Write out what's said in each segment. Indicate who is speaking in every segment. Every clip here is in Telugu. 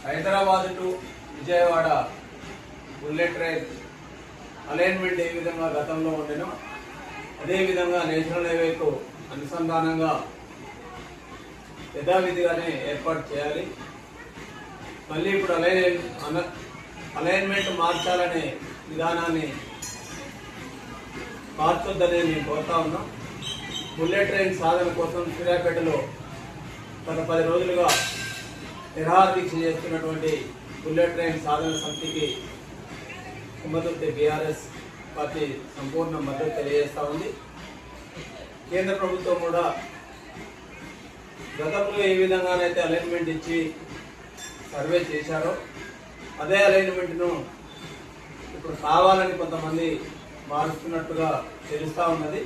Speaker 1: Hyderabad to Vijayawada bullet train alignment ఏ విధంగా గతంలో ఉండేనో అదేవిధంగా నేషనల్ హైవేకు అనుసంధానంగా యథావిధిగానే ఏర్పాటు చేయాలి. మళ్ళీ ఇప్పుడు అలైన్మెంట్ మార్చాలనే విధానాన్ని మార్చొద్దని నేను కోరుతా ఉన్నాం. బుల్లెట్ ట్రైన్ సాధన కోసం సూర్యాపేటలో గత 10 రోజులుగా నిరాహార దీక్ష చేస్తున్నటువంటి బుల్లెట్ ట్రైన్ సాధన సమితికి తుమ్మతుర్తి బీఆర్ఎస్ పార్టీ సంపూర్ణ మద్దతు తెలియజేస్తూ ఉంది. కేంద్ర ప్రభుత్వం కూడా గతంలో ఏ విధంగానైతే అలైన్మెంట్ ఇచ్చి సర్వే చేశారో అదే అలైన్మెంట్ను ఇప్పుడు కావాలని కొంతమంది మారుస్తున్నట్టుగా తెలుస్తూ ఉన్నది.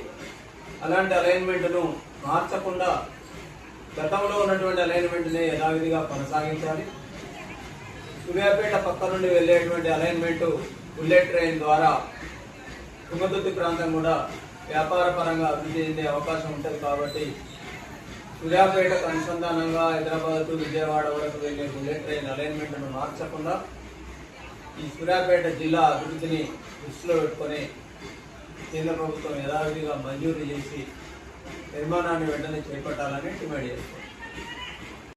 Speaker 1: అలాంటి అలైన్మెంట్ను మార్చకుండా గతంలో ఉన్నటువంటి అలైన్మెంట్ని యథావిధిగా కొనసాగించాలి. సూర్యాపేట పక్క నుండి వెళ్ళేటువంటి అలైన్మెంట్ బుల్లెట్ ట్రైన్ ద్వారా తుమ్మతుర్తి ప్రాంతం కూడా వ్యాపార పరంగా అభివృద్ధి చెందే అవకాశం ఉంటుంది. కాబట్టి సూర్యాపేటకు అనుసంధానంగా హైదరాబాద్ టు విజయవాడ వరకు వెళ్ళే బుల్లెట్ ట్రైన్ అలైన్మెంట్ను మార్చకుండా ఈ సూర్యాపేట జిల్లా అభివృద్ధిని దృష్టిలో పెట్టుకొని కేంద్ర ప్రభుత్వం యథావిధిగా మంజూరు చేసి నిర్మాణాన్ని వెంటనే చేపట్టాలని డిమాండ్ చేస్తారు.